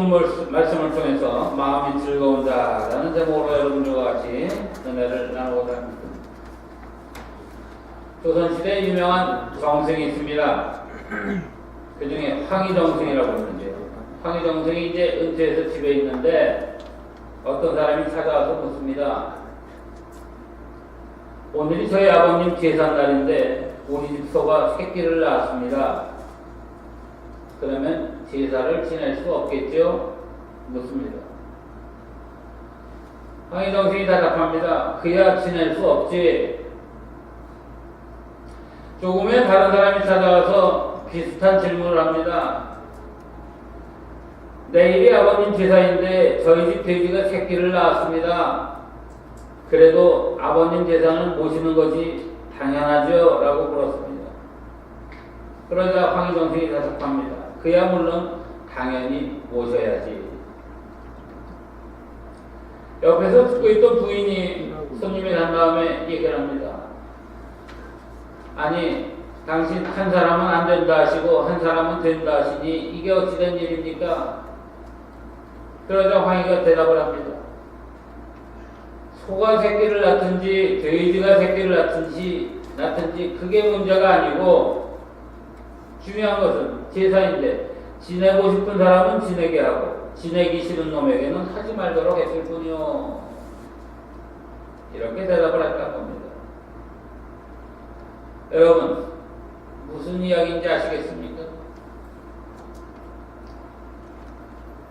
말씀을 통해서 마음이 즐거운 자라는 제목으로 여러분들과 같이 은혜를 나누고자 합니다. 조선시대에 유명한 정승이 있습니다. 그 중에 황희정승이라고 하는데요. 황희정승이 이제 은퇴해서 집에 있는데 어떤 사람이 찾아와서 묻습니다. 오늘이 저희 아버님 제삿날인데 우리 집 소가 새끼를 낳았습니다. 그러면 제사를 지낼 수 없겠죠? 묻습니다. 황희정승이 대답합니다. 그야 지낼 수 없지. 조금 후에 다른 사람이 찾아와서 비슷한 질문을 합니다. 내일이 아버님 제사인데 저희 집 돼지가 새끼를 낳았습니다. 그래도 아버님 제사는 모시는 것이 당연하죠? 라고 물었습니다. 그러자 황희정승이 대답합니다. 그야 물론 당연히 모셔야지. 옆에서 듣고 있던 부인이 손님이 간 다음에 얘기를 합니다. 아니, 당신 한 사람은 안 된다 하시고 한 사람은 된다 하시니 이게 어찌 된 일입니까? 그러자 황희가 대답을 합니다. 소가 새끼를 낳든지 돼지가 새끼를 낳든지 그게 문제가 아니고 중요한 것은 제사인데 지내고 싶은 사람은 지내게 하고 지내기 싫은 놈에게는 하지 말도록 했을 뿐이요. 이렇게 대답을 했던 겁니다. 여러분, 무슨 이야기인지 아시겠습니까?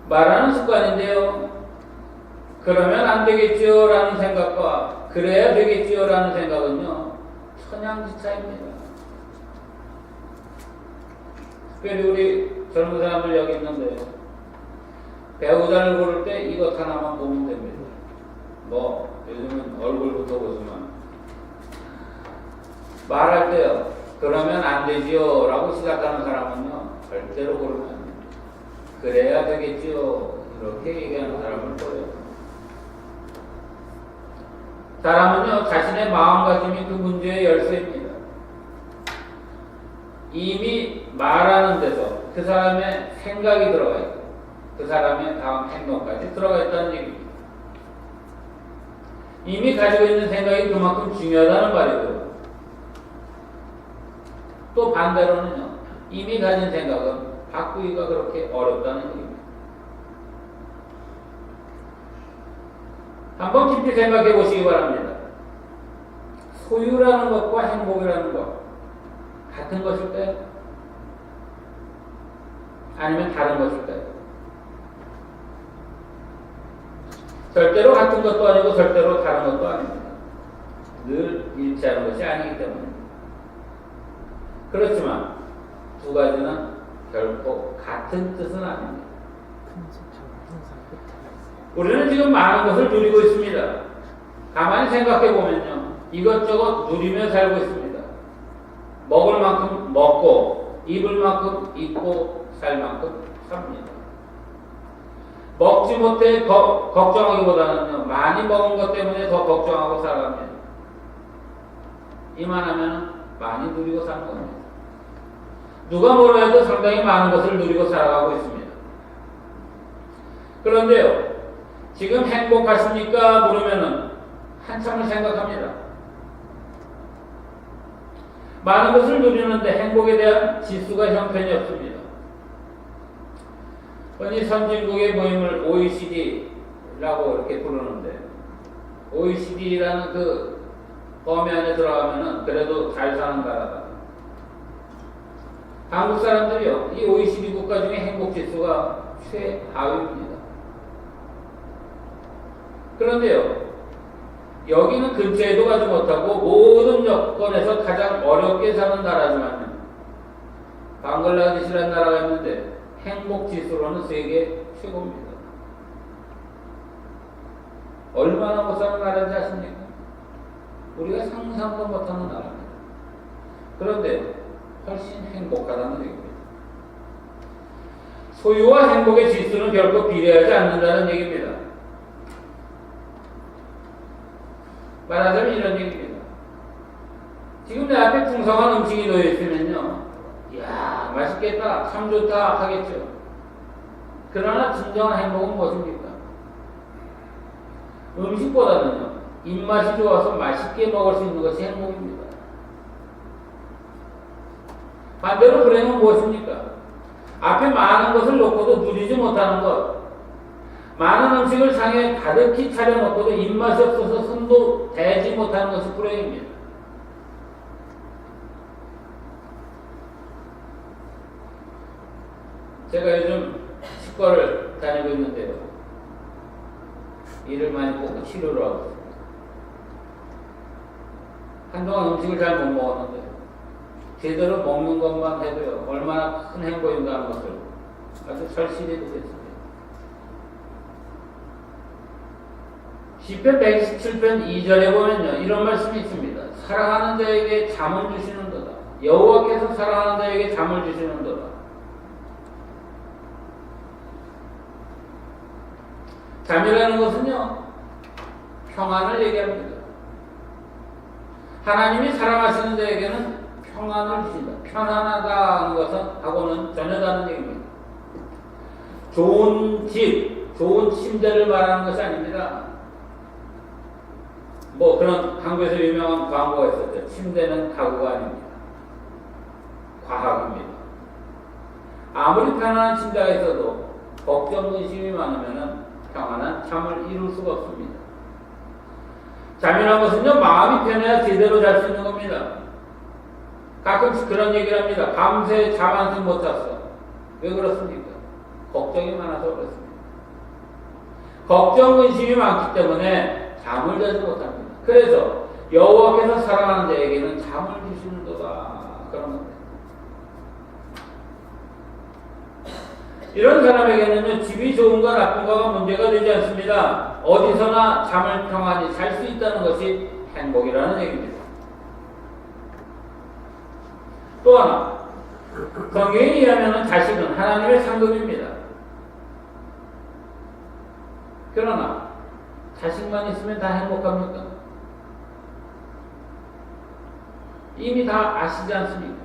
말하는 습관인데요. 그러면 안 되겠지요 라는 생각과 그래야 되겠지요 라는 생각은요, 천양지차입니다. 특별히 우리 젊은 사람들 여기 있는데 배우자를 고를 때 이것 하나만 보면 됩니다. 뭐 요즘은 얼굴부터 보지만 말할 때요. 그러면 안 되지요 라고 시작하는 사람은요. 절대로 고르면 안 됩니다. 그래야 되겠지요. 이렇게 얘기하는 사람을 보여요. 사람은요. 자신의 마음가짐이 그 문제의 열쇠입니다. 이미 말하는 데서 그 사람의 생각이 들어가 있고 그 사람의 다음 행동까지 들어가 있다는 얘기입니다. 이미 가지고 있는 생각이 그만큼 중요하다는 말이고요. 또 반대로는요. 이미 가진 생각은 바꾸기가 그렇게 어렵다는 얘기입니다. 한번 깊이 생각해 보시기 바랍니다. 소유라는 것과 행복이라는 것 같은 것일까요? 아니면 다른 것일까요? 절대로 같은 것도 아니고 절대로 다른 것도 아닙니다. 늘 일치하는 것이 아니기 때문입니다. 그렇지만 두 가지는 결코 같은 뜻은 아닙니다. 우리는 지금 많은 것을 누리고 있습니다. 가만히 생각해 보면요. 이것저것 누리며 살고 있습니다. 먹을 만큼 먹고 입을 만큼 입고 살 만큼 삽니다. 먹지 못해 걱정하기보다는요. 많이 먹은 것 때문에 더 걱정하고 살아갑니다. 이만하면 많이 누리고 사는 겁니다. 누가 뭐라 해도 상당히 많은 것을 누리고 살아가고 있습니다. 그런데요. 지금 행복하십니까? 물으면은 한참을 생각합니다. 많은 것을 누리는데 행복에 대한 지수가 형편이 없습니다. 흔히 선진국의 모임을 OECD라고 이렇게 부르는데 OECD라는 그 범위 안에 들어가면은 그래도 잘 사는 나라다. 한국 사람들이요. 이 OECD 국가 중에 행복 지수가 최하위입니다. 그런데요. 여기는 근처에도 가지 못하고 모든 여건에서 가장 어렵게 사는 나라지만 방글라데시라는 나라가 있는데 행복지수로는 세계 최고입니다. 얼마나 못 사는 나라인지 아십니까? 우리가 상상도 못하는 나라입니다. 그런데 훨씬 행복하다는 얘기입니다. 소유와 행복의 지수는 결코 비례하지 않는다는 얘기입니다. 말하자면 이런 얘기입니다. 지금 내 앞에 풍성한 음식이 놓여 있으면요. 이야, 맛있겠다, 참 좋다 하겠죠. 그러나 진정한 행복은 무엇입니까? 음식보다는요, 입맛이 좋아서 맛있게 먹을 수 있는 것이 행복입니다. 반대로 불행은 무엇입니까? 앞에 많은 것을 놓고도 누리지 못하는 것, 많은 음식을 상에 가득히 차려놓고도 입맛이 없어서 손도 대지 못하는 것이 불행입니다. 제가 요즘 치과를 다니고 있는데요. 일을 많이 보고 치료를 하고 있습니다. 한동안 음식을 잘 못 먹었는데 제대로 먹는 것만 해도요, 얼마나 큰 행복인가 하는 것을 아주 절실히 느꼈습니다. 시편 127편 2절에 보면요, 이런 말씀이 있습니다. 사랑하는 자에게 잠을 주시는도다. 여호와께서 사랑하는 자에게 잠을 주시는도다. 잠이라는 것은요, 평안을 얘기합니다. 하나님이 사랑하시는 자에게는 평안을 주신다. 편안하다는 것은 하고는 전혀 다른 얘기입니다. 좋은 집, 좋은 침대를 말하는 것이 아닙니다. 뭐 그런 한국에서 유명한 광고가 있었죠. 침대는 가구가 아닙니다. 과학입니다. 아무리 편안한 침대가 있어도 걱정, 의심이 많으면 평안한 잠을 이룰 수가 없습니다. 잠이라는 것은요, 마음이 편해야 제대로 잘 수 있는 겁니다. 가끔씩 그런 얘기를 합니다. 밤새 잠 한숨 못 잤어. 왜 그렇습니까? 걱정이 많아서 그렇습니다. 걱정, 의심이 많기 때문에 잠을 자지 못합니다. 그래서 여호와께서 사랑하는 자에게는 잠을 주시는도다. 그런 겁니다. 이런 사람에게는요, 집이 좋은가 나쁜가가 문제가 되지 않습니다. 어디서나 잠을 평안히 잘 수 있다는 것이 행복이라는 얘기입니다. 또 하나, 성경에 의하면 자식은 하나님의 상급입니다. 그러나 자식만 있으면 다 행복합니까? 이미 다 아시지 않습니까?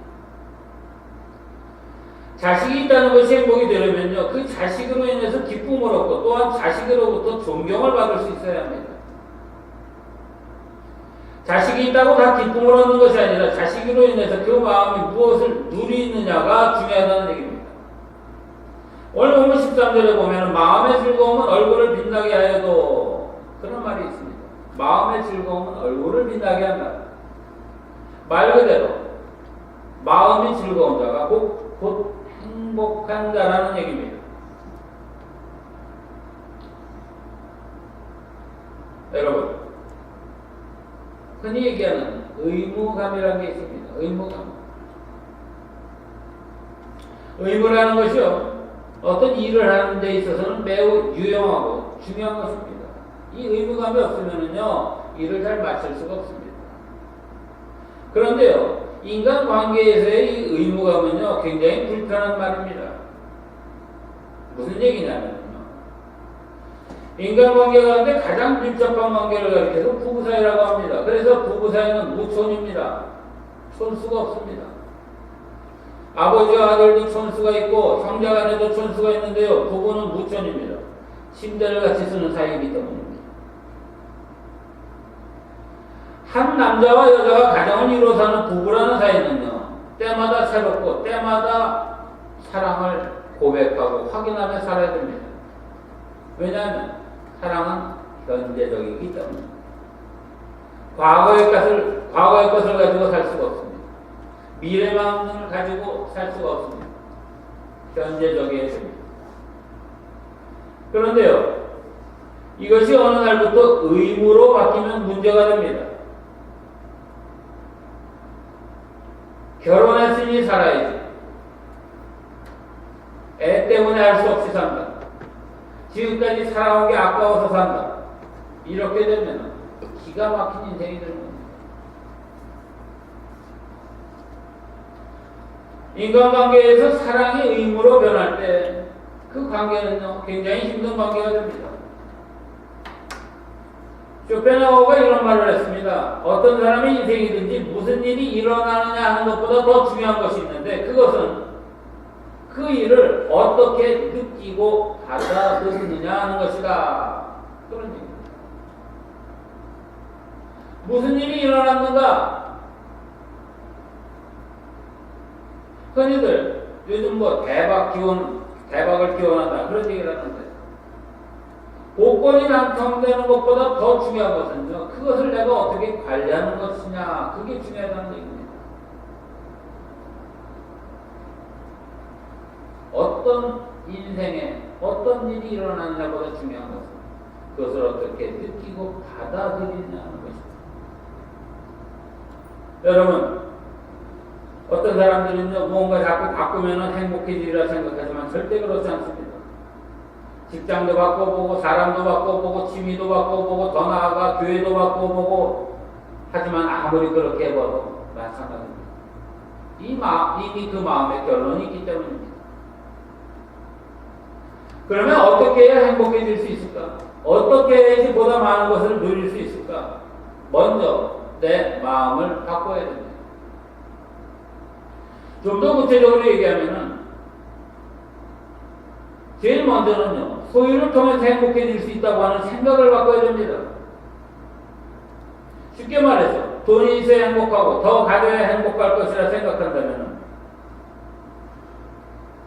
자식이 있다는 것이 행복이 되려면요, 그 자식으로 인해서 기쁨을 얻고 또한 자식으로부터 존경을 받을 수 있어야 합니다. 자식이 있다고 다 기쁨을 얻는 것이 아니라 자식으로 인해서 그 마음이 무엇을 누리느냐가 중요하다는 얘기입니다. 오늘 본문 13절에 보면 마음의 즐거움은 얼굴을 빛나게 하여도, 그런 말이 있습니다. 마음의 즐거움은 얼굴을 빛나게 한다. 말 그대로 마음이 즐거운 자가 곧 행복한 자라는 얘기입니다. 여러분, 흔히 얘기하는 의무감이라는 게 있습니다. 의무감. 의무라는 것이요, 어떤 일을 하는 데 있어서는 매우 유용하고 중요한 것입니다. 이 의무감이 없으면요, 일을 잘 마칠 수가 없습니다. 그런데요, 인간관계에서의 이 의무감은요, 굉장히 불편한 말입니다. 무슨 얘기냐면요, 인간관계 가운데 가장 밀접한 관계를 가리켜서 부부사이라고 합니다. 그래서 부부사이는 무촌입니다. 촌수가 없습니다. 아버지와 아들도 촌수가 있고 형제간에도 촌수가 있는데요, 부부는 무촌입니다. 침대를 같이 쓰는 사이이기 때문입니다. 한 남자와 여자가 가정을 이루어 사는 부부라는 사이는요, 때마다 새롭고 때마다 사랑을 고백하고 확인하며 살아야 됩니다. 왜냐하면 사랑은 현재적이기 때문입니다. 과거의 것을 가지고 살 수가 없습니다. 미래만을 가지고 살 수가 없습니다. 현재적이어야 됩니다. 그런데요, 이것이 어느 날부터 의무로 바뀌면 문제가 됩니다. 결혼했으니 살아야지. 애 때문에 할 수 없이 산다. 지금까지 살아온 게 아까워서 산다. 이렇게 되면 기가 막힌 인생이 되는 겁니다. 인간관계에서 사랑이 의무로 변할 때 그 관계는요, 굉장히 힘든 관계가 됩니다. 쇼펜하우어가 이런 말을 했습니다. 어떤 사람의 인생이든지 무슨 일이 일어나느냐 하는 것보다 더 중요한 것이 있는데, 그것은 그 일을 어떻게 느끼고 받아들이느냐 하는 것이다. 그런 얘기입니다. 무슨 일이 일어났는가? 흔히들 요즘 뭐 대박을 기원한다 그런 얘기를 하는데, 복권이 당첨되는 것보다 더 중요한 것은요, 그것을 내가 어떻게 관리하는 것이냐, 그게 중요하다는 얘기입니다. 어떤 인생에 어떤 일이 일어나느냐보다 중요한 것은 그것을 어떻게 느끼고 받아들이느냐는 것입니다. 여러분, 어떤 사람들은요, 무언가 자꾸 바꾸면 행복해지리라 생각하지만 절대 그렇지 않습니다. 직장도 바꿔보고, 사람도 바꿔보고, 취미도 바꿔보고, 더 나아가 교회도 바꿔보고, 하지만 아무리 그렇게 해봐도 마찬가지입니다. 이미 그 마음의 결론이 있기 때문입니다. 그러면 어떻게 해야 행복해질 수 있을까? 어떻게 해야지 보다 많은 것을 누릴 수 있을까? 먼저 내 마음을 바꿔야 됩니다. 좀 더 구체적으로 얘기하면은, 제일 먼저는요, 소유를 통해서 행복해질 수 있다고 하는 생각을 바꿔야 됩니다. 쉽게 말해서 돈이 있어야 행복하고 더 가져야 행복할 것이라 생각한다면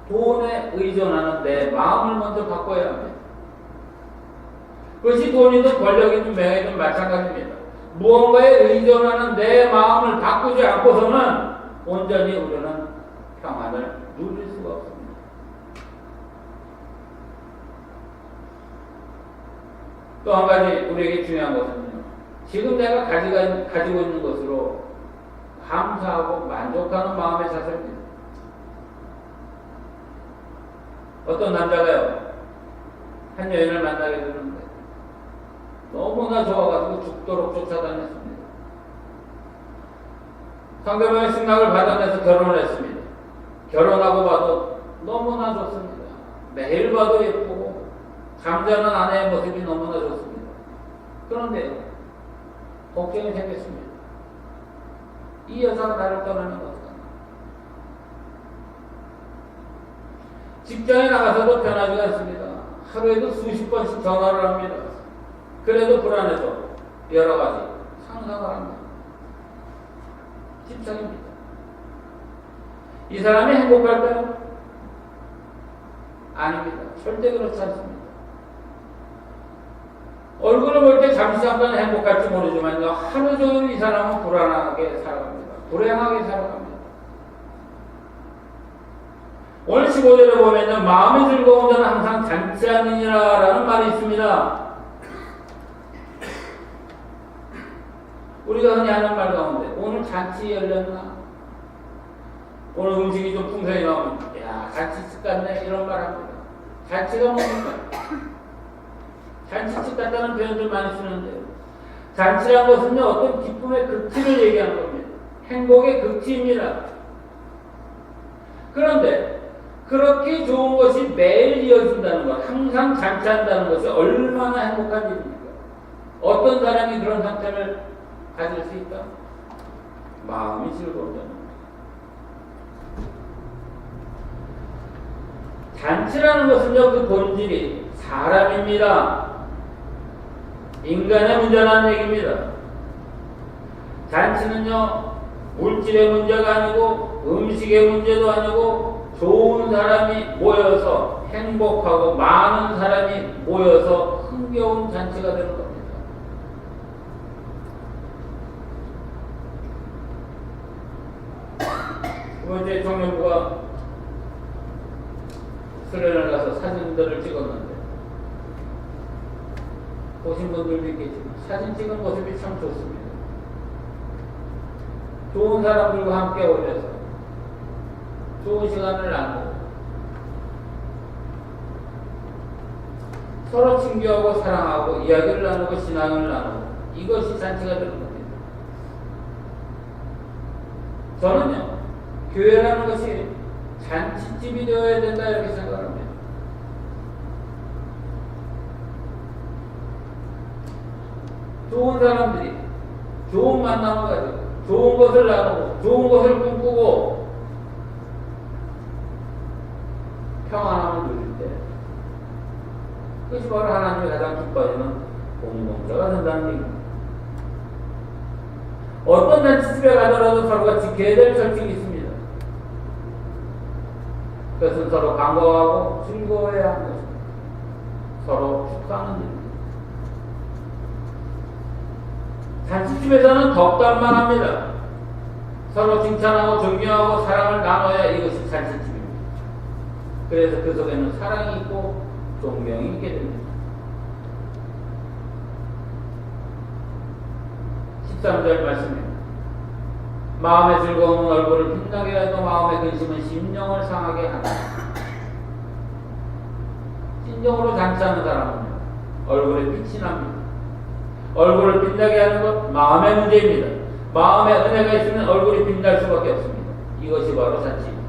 돈에 의존하는 내 마음을 먼저 바꿔야 합니다. 그것이 돈이든 권력이든 명예든 마찬가지입니다. 무언가에 의존하는 내 마음을 바꾸지 않고서는 온전히 우리는 평안을 누릴 수가 없습니다. 또 한 가지 우리에게 중요한 것은요, 지금 내가 가지고 있는 것으로 감사하고 만족하는 마음의 자세입니다. 어떤 남자가요, 한 여인을 만나게 되는데 너무나 좋아가지고 죽도록 쫓아다녔습니다. 상대방의 승낙을 받아내서 결혼을 했습니다. 결혼하고 봐도 너무나 좋습니다. 매일 봐도 예쁘고 잠자는 아내의 모습이 너무나 좋습니다. 그런데요, 걱정이 생겼습니다. 이 여자가 나를 떠나는 것이다. 직장에 나가서도 변하지 않습니다. 하루에도 수십 번씩 전화를 합니다. 그래도 불안해서 여러 가지 상상을 합니다. 집착입니다. 이 사람이 행복할까요? 아닙니다. 절대 그렇지 않습니다. 얼굴을 볼 때 잠깐 행복할지 모르지만요, 하루 종일 이 사람은 불안하게 살아갑니다. 불행하게 살아갑니다. 오늘 15절에 보면요, 마음이 즐거운 자는 항상 잔치하느니라 라는 말이 있습니다. 우리가 흔히 하는 말 가운데 오늘 잔치 열렸나? 오늘 음식이 좀 풍성히 나오면 야, 잔치집 같네 이런 말 합니다. 잔치가 뭡니까? 잔치집 같다는 표현들 많이 쓰는데요, 잔치란 것은요, 어떤 기쁨의 극치를 얘기하는 겁니다. 행복의 극치입니다. 그런데 그렇게 좋은 것이 매일 이어진다는 것, 항상 잔치한다는 것이 얼마나 행복한 일입니까? 어떤 사람이 그런 상태를 가질 수 있다? 마음이 즐거운다는 것. 잔치라는 것은요, 그 본질이 사람입니다. 인간의 문제라는 얘기입니다. 잔치는요, 물질의 문제가 아니고 음식의 문제도 아니고 좋은 사람이 모여서 행복하고 많은 사람이 모여서 흥겨운 잔치가 되는 겁니다. 이제 정명부가 수련을 가서 사진들을 찍었는데 보신 분들도 있겠지만 사진 찍은 모습이 참 좋습니다. 좋은 사람들과 함께 어울려서 좋은 시간을 나누고 서로 친교하고 사랑하고 이야기를 나누고 신앙을 나누고 이것이 잔치가 되는 겁니다. 저는요, 교회라는 것이 잔치집이 되어야 된다 이렇게 생각합니다. 좋은 사람들이 좋은 만남을 가지고 좋은 것을 나누고 좋은 것을 꿈꾸고 평안함을 누릴 때 그것이 바로 하나님이 가장 기뻐하시는 공동체가 된다는 얘기입니다. 어떤 잔치집에 가더라도 서로가 지켜야 될 철칙이 있습니다. 그것은 서로 반가워하고 즐거워해야 하는 것입니다. 서로 축하하는 일입니다. 잔치집에서는 덕담만 합니다. 서로 칭찬하고 존경하고 사랑을 나눠야 이것이 잔치집입니다. 그래서 그 속에는 사랑이 있고 존경이 있게 됩니다. 13절 말씀입니다. 마음의 즐거움은 얼굴을 빛나게 하고 마음의 근심은 심령을 상하게 한다. 진정으로 잔치하는 사람은요, 얼굴에 빛이 납니다. 얼굴을 빛나게 하는 것, 마음의 문제입니다. 마음에 은혜가 있으면 얼굴이 빛날 수밖에 없습니다. 이것이 바로 잔치입니다.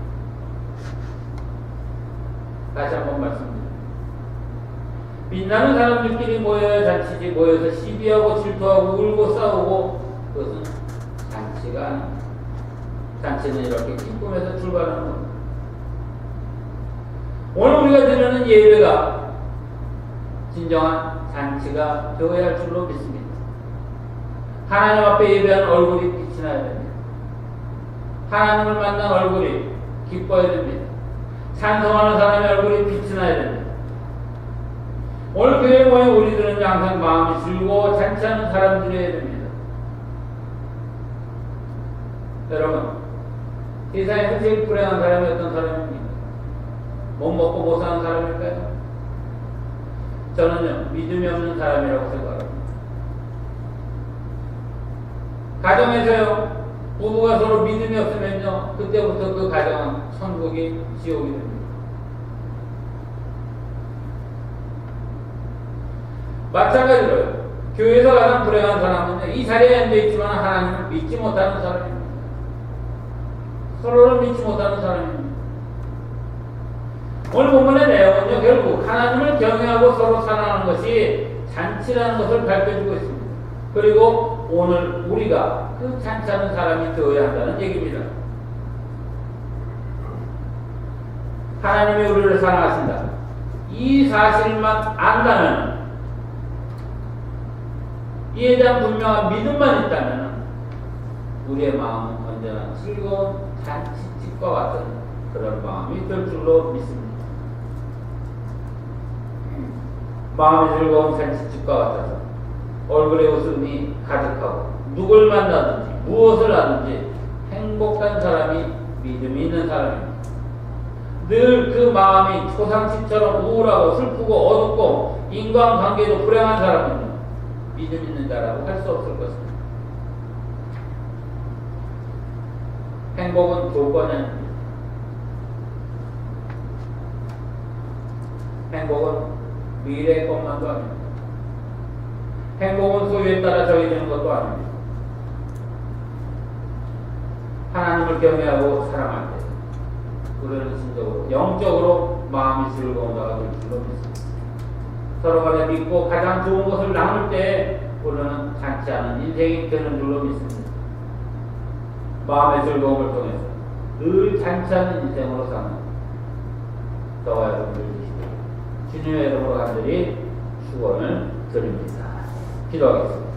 다시 한번 말씀드립니다. 빛나는 사람들끼리 모여야 잔치지, 모여서 시비하고 질투하고 울고 싸우고 그것은 잔치가 아닙니다. 잔치는 이렇게 기쁨에서 출발하는 겁니다. 오늘 우리가 드리는 예배가 진정한 잔치가 되어야 할 줄로 믿습니다. 하나님 앞에 예배한 얼굴이 빛이 나야 됩니다. 하나님을 만난 얼굴이 기뻐야 됩니다. 찬송하는 사람의 얼굴이 빛이 나야 됩니다. 오늘 교회에 모인 우리들은 항상 마음이 즐거워 잔치하는 사람들이어야 됩니다. 여러분, 세상에서 제일 불행한 사람이 어떤 사람입니까? 못 먹고 못 사는 사람일까요? 저는요, 믿음이 없는 사람이라고 생각합니다. 가정에서요, 부부가 서로 믿음이 없으면요, 그때부터 그 가정은 천국이 지옥이 됩니다. 마찬가지로요, 교회에서 가장 불행한 사람은요, 이 자리에 앉아있지만 하나님을 믿지 못하는 사람입니다. 서로를 믿지 못하는 사람입니다. 오늘 본문의 내용은요, 결국 하나님을 경외하고 서로 사랑하는 것이 잔치라는 것을 밝혀주고 있습니다. 그리고 오늘 우리가 그 잔치하는 사람이 되어야 한다는 얘기입니다. 하나님이 우리를 사랑하신다. 이 사실만 안다면, 이에 대한 분명한 믿음만 있다면 우리의 마음은 언제나 즐거운 잔치집과 같은 그런 마음이 될 줄로 믿습니다. 마음이 즐거운 잔치집과 같아서 얼굴에 웃음이 가득하고 누굴 만나든지 무엇을 하든지 행복한 사람이 믿음이 있는 사람입니다. 늘 그 마음이 초상집처럼 우울하고 슬프고 어둡고 인간관계도 불행한 사람은요, 믿음 있는 자라고 할 수 없을 것입니다. 행복은 조건이 아닙니다. 행복은 미래의 것만도 아닙니다. 행복은 소유에 따라 정해지는 것도 아닙니다. 하나님을 경외하고 사랑할 때 우리는 진정으로 영적으로 마음이 즐거운 자가 될 줄로 믿습니다. 서로 간에 믿고 가장 좋은 것을 나눌 때 우리는 잔치하는 인생이 되는 줄로 믿습니다. 마음의 즐거움을 통해서 늘 잔치하는 인생으로 사는 저와 여러분들 되시고 주님의 이름으로 간절히 축원을 드립니다. 기도하겠습니다.